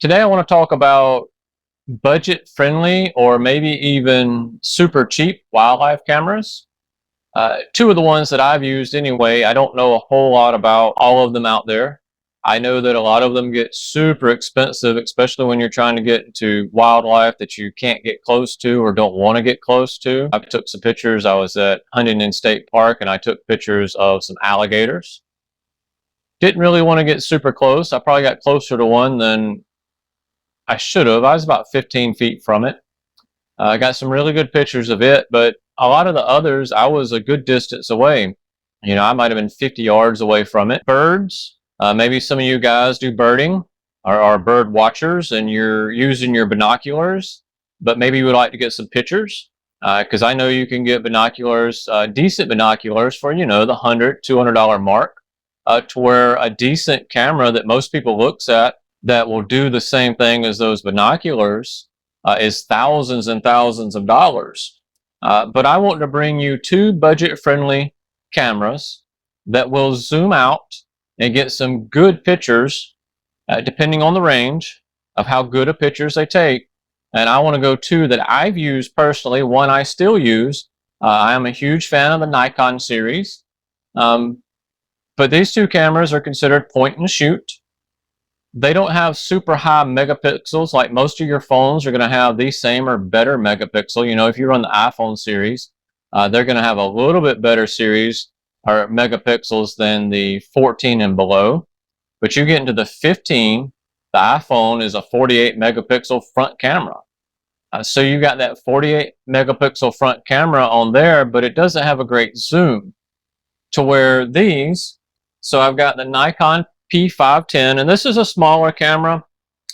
Today I want to talk about budget-friendly or maybe even super cheap wildlife cameras. Two of the ones that I've used anyway. I don't know a whole lot about all of them out there. I know that a lot of them get super expensive, especially when you're trying to get into wildlife that you can't get close to or don't want to get close to. I took some pictures. I was at Huntington State Park and I took pictures of some alligators. Didn't really want to get super close. I probably got closer to one than I should have. I was about 15 feet from it. I got some really good pictures of it, but a lot of the others, I was a good distance away. You know, I might have been 50 yards away from it. Birds, maybe some of you guys do birding or are bird watchers and you're using your binoculars, but maybe you would like to get some pictures because I know you can get binoculars, decent binoculars for, you know, the $100, $200 mark to where a decent camera that most people looks at that will do the same thing as those binoculars is thousands and thousands of dollars. But I want to bring you two budget-friendly cameras that will zoom out and get some good pictures, depending on the range of how good of pictures they take. And I want to go two that I've used personally, one I still use. I am a huge fan of the Nikon series. But these two cameras are considered point and shoot. They don't have super high megapixels like most of your phones are going to have the same or better megapixel. You know, if you run the iPhone series, they're going to have a little bit better series or megapixels than the 14 and below. But you get into the 15, the iPhone is a 48 megapixel front camera. So you got that 48 megapixel front camera on there, but it doesn't have a great zoom to where these. So I've got the Nikon P500, and this is a smaller camera.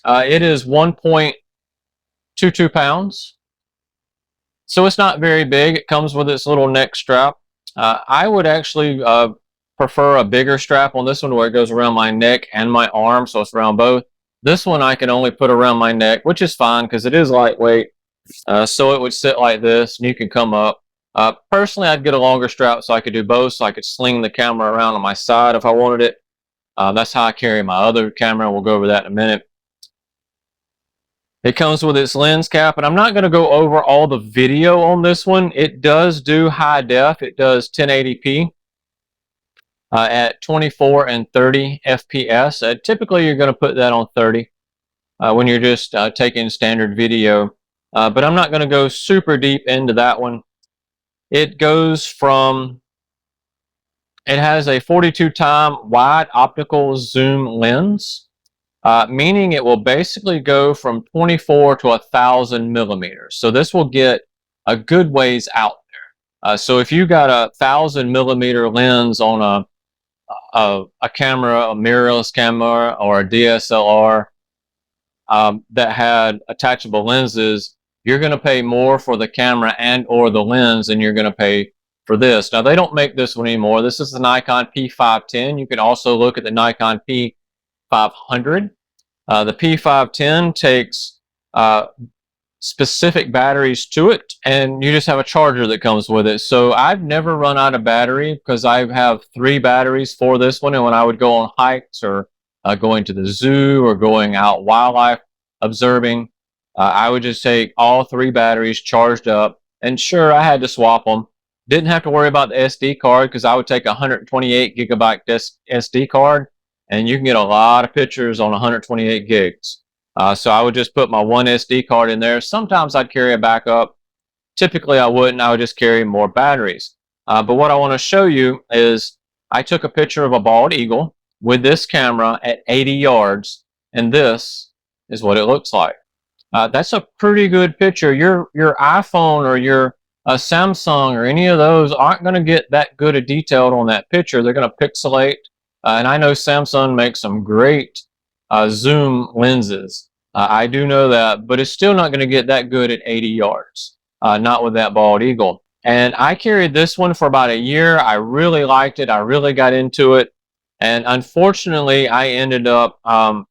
It is 1.22 pounds. So it's not very big. It comes with its little neck strap. I would actually prefer a bigger strap on this one where it goes around my neck and my arm, so it's around both. This one I can only put around my neck, which is fine because it is lightweight. So it would sit like this, and you can come up. Personally, I'd get a longer strap so I could do both, so I could sling the camera around on my side if I wanted it. That's how I carry my other camera. We'll go over that in a minute. It comes with its lens cap, and I'm not going to go over all the video on this one. It does do high def. It does 1080p at 24 and 30 FPS. Typically, you're going to put that on 30 when you're just taking standard video. But I'm not going to go super deep into that one. It goes from... It has a 42x wide optical zoom lens, meaning it will basically go from 24 to 1,000 millimeters. So this will get a good ways out there. So if you got a 1,000 millimeter lens on a camera, a mirrorless camera, or a DSLR that had attachable lenses, you're going to pay more for the camera and or the lens than you're going to pay for this. Now, they don't make this one anymore. This is the Nikon P500. You can also look at the Nikon P500. The P500 takes specific batteries to it, and you just have a charger that comes with it. So I've never run out of battery because I have 3 batteries for this one, and when I would go on hikes or going to the zoo or going out wildlife observing, I would just take all 3 batteries charged up, and sure, I had to swap them. Didn't have to worry about the SD card because I would take a 128 gigabyte SD card, and you can get a lot of pictures on 128 gigs. So I would just put my one SD card in there. Sometimes I'd carry a backup. Typically I wouldn't. I would just carry more batteries. But what I want to show you is I took a picture of a bald eagle with this camera at 80 yards, and this is what it looks like. That's a pretty good picture. Your iPhone or your Samsung or any of those aren't going to get that good a detail on that picture. They're going to pixelate. And I know Samsung makes some great zoom lenses. I do know that, but it's still not going to get that good at 80 yards. Not with that bald eagle. And I carried this one for about a year. I really liked it. I really got into it. And unfortunately, I ended up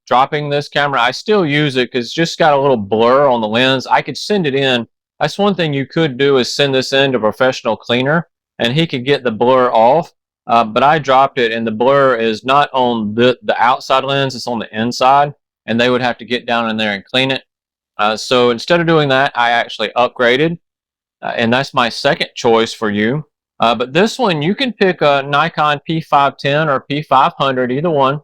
dropping this camera. I still use it because it's just got a little blur on the lens. I could send it in. That's one thing you could do, is send this in to a professional cleaner, and he could get the blur off. But I dropped it, and the blur is not on the outside lens, it's on the inside. and they would have to get down in there and clean it. So instead of doing that, I actually upgraded, and that's my second choice for you. But this one, you can pick a Nikon P510 or P500, either one,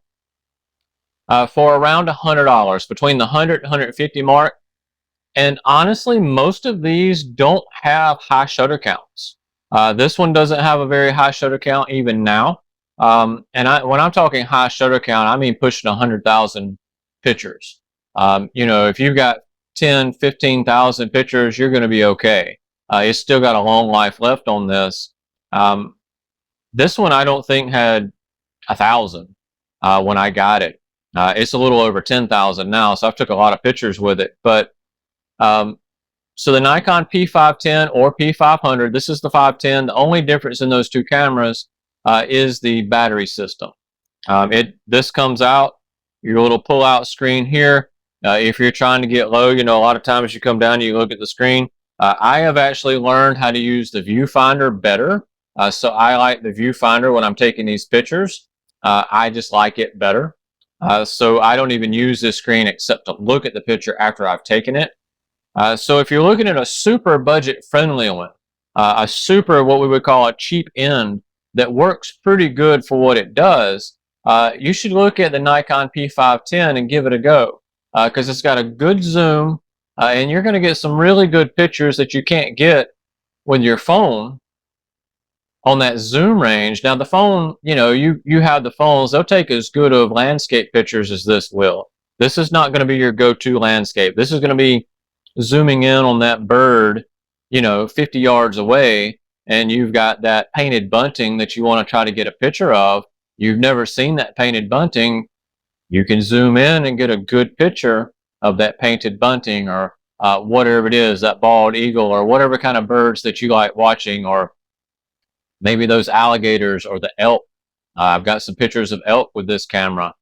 for around $100, between the 100 and 150 mark. And honestly, most of these don't have high shutter counts. This one doesn't have a very high shutter count even now. And when I'm talking high shutter count, I mean pushing 100,000 pictures. You know, if you've got 10, 15,000 pictures, you're going to be okay. It's still got a long life left on this. This one I don't think had 1,000 when I got it. It's a little over 10,000 now, so I've took a lot of pictures with it. But so the Nikon P510 or P500, this is the 510. The only difference in those two cameras is the battery system. This comes out, your little pull-out screen here. If you're trying to get low, you know, a lot of times you come down and you look at the screen. I have actually learned how to use the viewfinder better. So I like the viewfinder when I'm taking these pictures. I just like it better. So I don't even use this screen except to look at the picture after I've taken it. So if you're looking at a super budget-friendly one, a super, what we would call a cheap end that works pretty good for what it does, you should look at the Nikon P510 and give it a go, because it's got a good zoom, and you're going to get some really good pictures that you can't get with your phone on that zoom range. Now the phone, you know, you have the phones, they'll take as good of landscape pictures as this will. This is not going to be your go-to landscape. This is going to be zooming in on that bird, you know, 50 yards away, and you've got that painted bunting that you want to try to get a picture of. You've never seen that painted bunting. You can zoom in and get a good picture of that painted bunting, or whatever it is, that bald eagle, or whatever kind of birds that you like watching, or maybe those alligators or the elk. I've got some pictures of elk with this camera.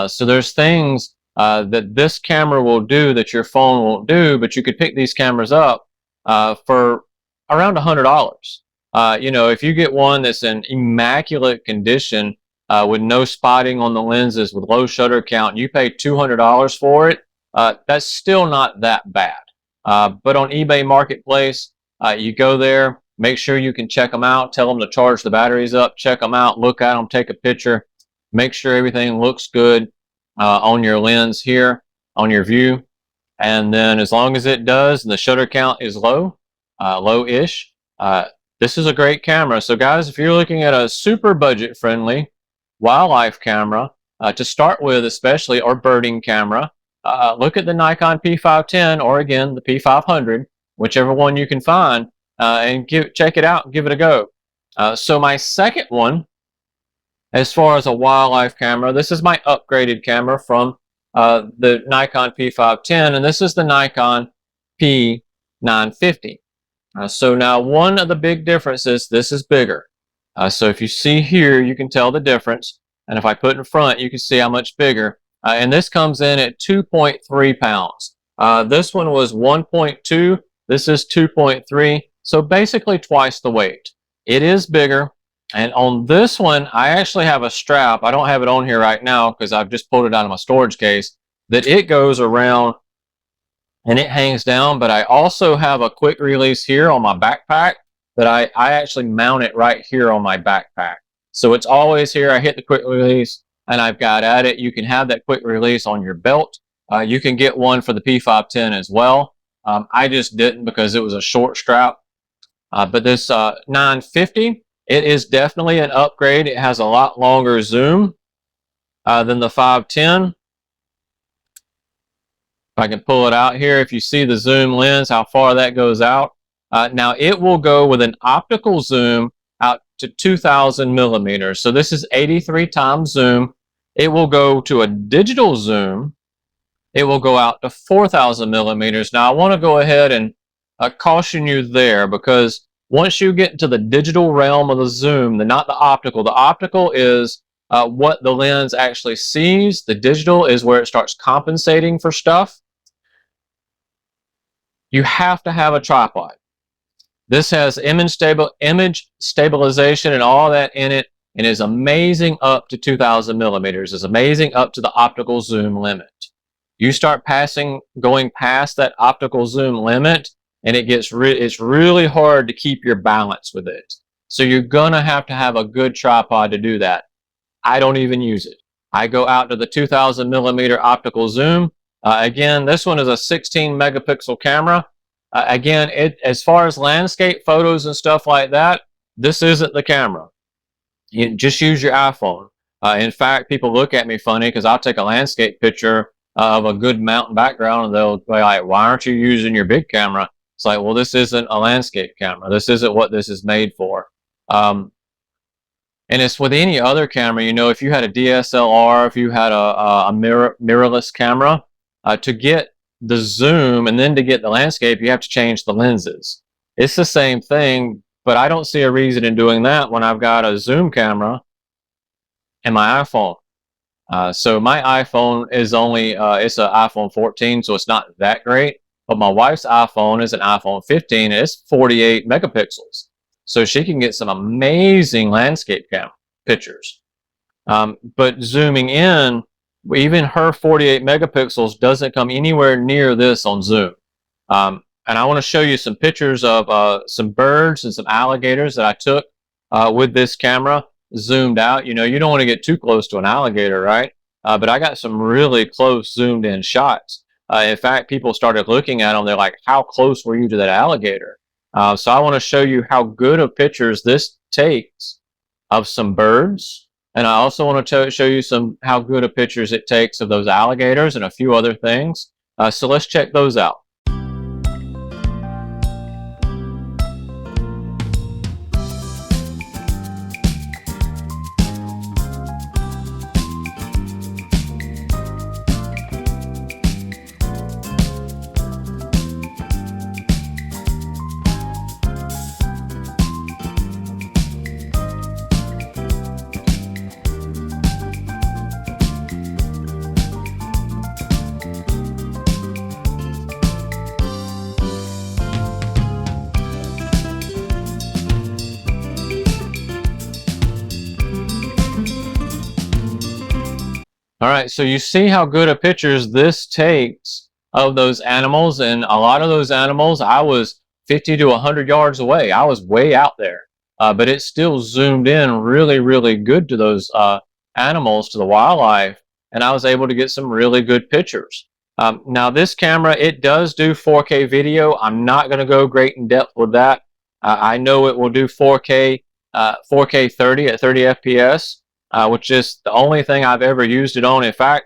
So there's things that this camera will do that your phone won't do, but you could pick these cameras up for around $100. You know, if you get one that's in immaculate condition with no spotting on the lenses, with low shutter count, and you pay $200 for it, that's still not that bad. But on eBay Marketplace, you go there, make sure you can check them out, tell them to charge the batteries up, check them out, look at them, take a picture, make sure everything looks good on your lens here, on your view. And then as long as it does and the shutter count is low, low-ish, this is a great camera. So guys, if you're looking at a super budget-friendly wildlife camera to start with, especially, or birding camera, look at the Nikon P510, or again, the P500, whichever one you can find, and check it out and give it a go. So my second one, as far as a wildlife camera, this is my upgraded camera from the Nikon P510, and this is the Nikon P950. So now one of the big differences, this is bigger. So if you see here, you can tell the difference, and if I put in front, you can see how much bigger. And this comes in at 2.3 pounds. This one was 1.2. This is 2.3. So basically twice the weight. It is bigger. And on this one, I actually have a strap. I don't have it on here right now because I've just pulled it out of my storage case, that it goes around and it hangs down. But I also have a quick release here on my backpack that I actually mount it right here on my backpack. So it's always here. I hit the quick release and I've got at it. You can have that quick release on your belt. You can get one for the P510 as well. I just didn't because it was a short strap. But this 950, it is definitely an upgrade. It has a lot longer zoom than the 510. If I can pull it out here, if you see the zoom lens, how far that goes out. Now it will go with an optical zoom out to 2,000 millimeters. So this is 83 times zoom. It will go to a digital zoom. It will go out to 4,000 millimeters. Now I want to go ahead and caution you there, because once you get into the digital realm of the zoom, not the optical is what the lens actually sees. The digital is where it starts compensating for stuff. You have to have a tripod. This has image stabilization and all that in it, and is amazing up to 2,000 millimeters. It's amazing up to the optical zoom limit. You start going past that optical zoom limit, and it's really hard to keep your balance with it. So you're gonna have to have a good tripod to do that. I don't even use it. I go out to the 2000 millimeter optical zoom. Again, this one is a 16 megapixel camera. Again, as far as landscape photos and stuff like that, this isn't the camera. You just use your iPhone. In fact, people look at me funny because I'll take a landscape picture of a good mountain background and they'll be like, why aren't you using your big camera? It's like, well, this isn't a landscape camera. This isn't what this is made for. And it's with any other camera, you know, if you had a DSLR, if you had a mirrorless camera, to get the zoom and then to get the landscape, you have to change the lenses. It's the same thing, but I don't see a reason in doing that when I've got a zoom camera and my iPhone. So my iPhone is only, it's an iPhone 14, so it's not that great. But my wife's iPhone is an iPhone 15, and it's 48 megapixels. So she can get some amazing landscape pictures. But zooming in, even her 48 megapixels doesn't come anywhere near this on zoom. And I want to show you some pictures of some birds and some alligators that I took with this camera zoomed out. You know, you don't want to get too close to an alligator, right? But I got some really close zoomed in shots. In fact, people started looking at them. They're like, how close were you to that alligator? So I want to show you how good of pictures this takes of some birds. And I also want to show you how good of pictures it takes of those alligators and a few other things. So let's check those out. All right, so you see how good of pictures this takes of those animals, and a lot of those animals, I was 50 to 100 yards away. I was way out there, but it still zoomed in really, really good to those animals, to the wildlife, and I was able to get some really good pictures. Now, this camera, it does do 4K video. I'm not going to go great in depth with that. I know it will do 4K 30 at 30 FPS. Which is the only thing I've ever used it on. In fact,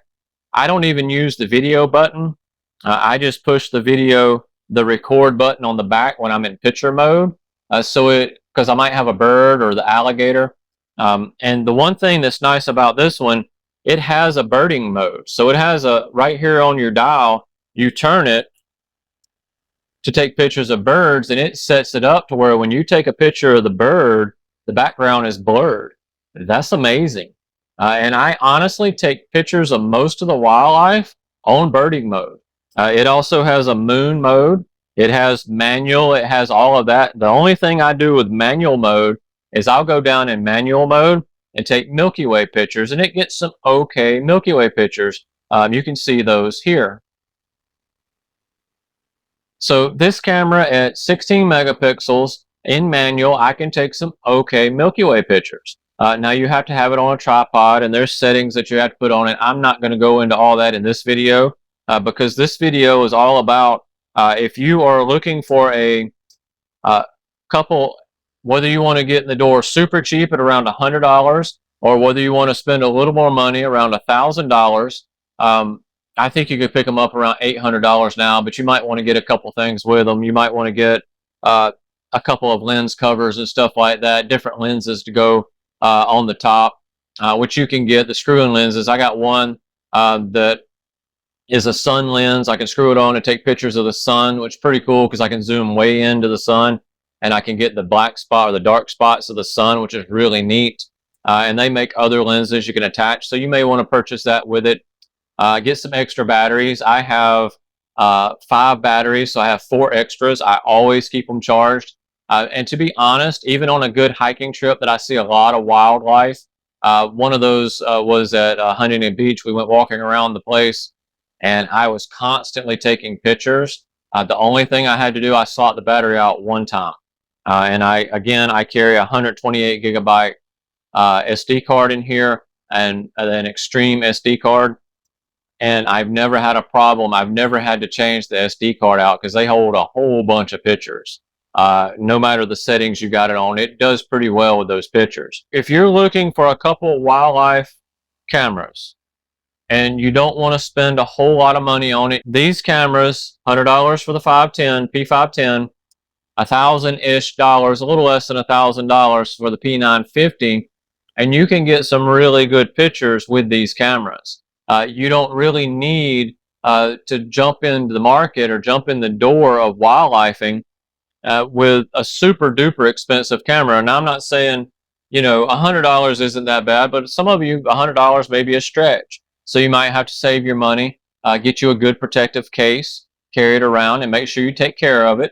I don't even use the video button. I just push the record button on the back when I'm in picture mode. Because I might have a bird or the alligator. And the one thing that's nice about this one, it has a birding mode. So it has right here on your dial, you turn it to take pictures of birds, and it sets it up to where when you take a picture of the bird, the background is blurred. That's amazing. And I honestly take pictures of most of the wildlife on birding mode. It also has a moon mode. It has manual. It has all of that. The only thing I do with manual mode is I'll go down in manual mode and take Milky Way pictures, and it gets some okay Milky Way pictures. You can see those here. So this camera at 16 megapixels in manual, I can take some okay Milky Way pictures. Now you have to have it on a tripod, and there's settings that you have to put on it. I'm not going to go into all that in this video because this video is all about if you are looking for a couple, whether you want to get in the door super cheap at around $100 or whether you want to spend a little more money around $1,000. I think you could pick them up around $800 now, but you might want to get a couple things with them. You might want to get a couple of lens covers and stuff like that, different lenses to go on the top, which you can get the screw-in lenses. I got one that is a sun lens. I can screw it on and take pictures of the sun, which is pretty cool because I can zoom way into the sun and I can get the black spot or the dark spots of the sun, which is really neat. And they make other lenses you can attach, so you may want to purchase that with it. Get some extra batteries. I have 5 batteries, so I have 4 extras. I always keep them charged. And to be honest, even on a good hiking trip that I see a lot of wildlife, one of those was at Huntington Beach. We went walking around the place, and I was constantly taking pictures. The only thing I had to do, I swapped the battery out one time. And I carry a 128 gigabyte SD card in here and an extreme SD card. And I've never had a problem. I've never had to change the SD card out because they hold a whole bunch of pictures. No matter the settings you got it on, it does pretty well with those pictures. If you're looking for a couple wildlife cameras and you don't want to spend a whole lot of money on it, these cameras, $100 for the 510, P510, $1,000-ish, a little less than $1,000 for the P950, and you can get some really good pictures with these cameras. You don't really need to jump into the market or jump in the door of wildlifing with a super duper expensive camera. And I'm not saying, you know, $100 isn't that bad, but some of you, $100 may be a stretch. So you might have to save your money, get you a good protective case, carry it around, and make sure you take care of it.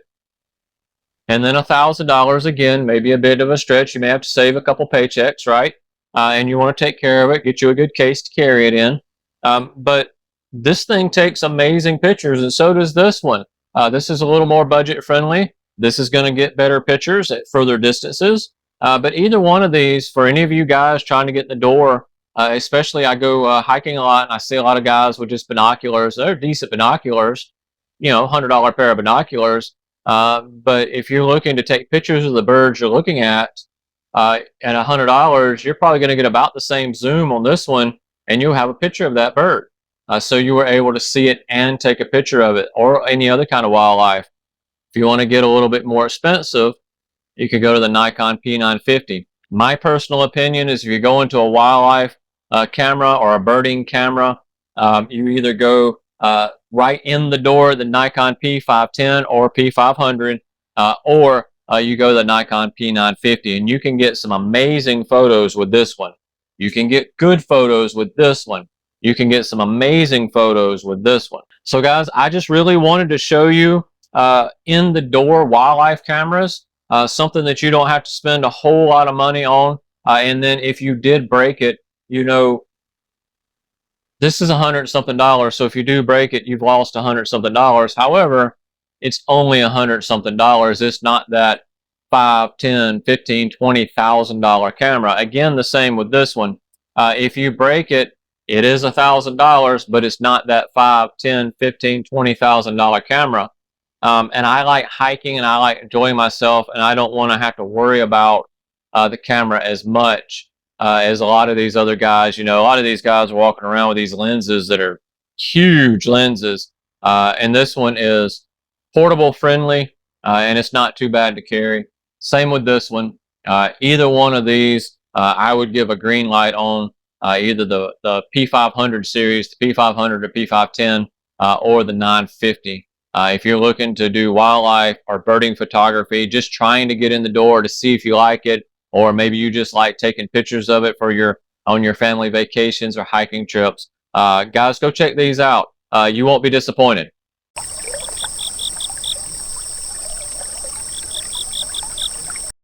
And then $1,000, again, maybe a bit of a stretch. You may have to save a couple paychecks, right? And you want to take care of it, get you a good case to carry it in. But this thing takes amazing pictures, and so does this one. This is a little more budget friendly. This is going to get better pictures at further distances. But either one of these, for any of you guys trying to get in the door, especially I go hiking a lot, and I see a lot of guys with just binoculars. They're decent binoculars, you know, $100 pair of binoculars. But if you're looking to take pictures of the birds you're looking at $100, you're probably going to get about the same zoom on this one, and you'll have a picture of that bird. So you were able to see it and take a picture of it, or any other kind of wildlife. If you want to get a little bit more expensive, you could go to the Nikon P950. My personal opinion is if you go into a wildlife camera or a birding camera, you either go right in the door, the Nikon P510 or P500, or you go to the Nikon P950, and you can get some amazing photos with this one. You can get good photos with this one. You can get some amazing photos with this one. So guys, I just really wanted to show you in the door wildlife cameras, something that you don't have to spend a whole lot of money on. And then if you did break it, you know, this is $100-something. So if you do break it, you've lost $100-something. However, it's only $100-something. It's not that $5, $10, $15, $20,000 camera. Again, the same with this one. If you break it, it is $1,000, but it's not that $5, $10, $15, $20,000 camera. And I like hiking and I like enjoying myself, and I don't want to have to worry about the camera as much as a lot of these other guys. You know, a lot of these guys are walking around with these lenses that are huge lenses, and this one is portable friendly, and it's not too bad to carry. Same with this one. Either one of these, I would give a green light on. Either the P500 series, the P500 or P510, or the 950. If you're looking to do wildlife or birding photography, just trying to get in the door to see if you like it, or maybe you just like taking pictures of it for on your family vacations or hiking trips, guys, go check these out. You won't be disappointed.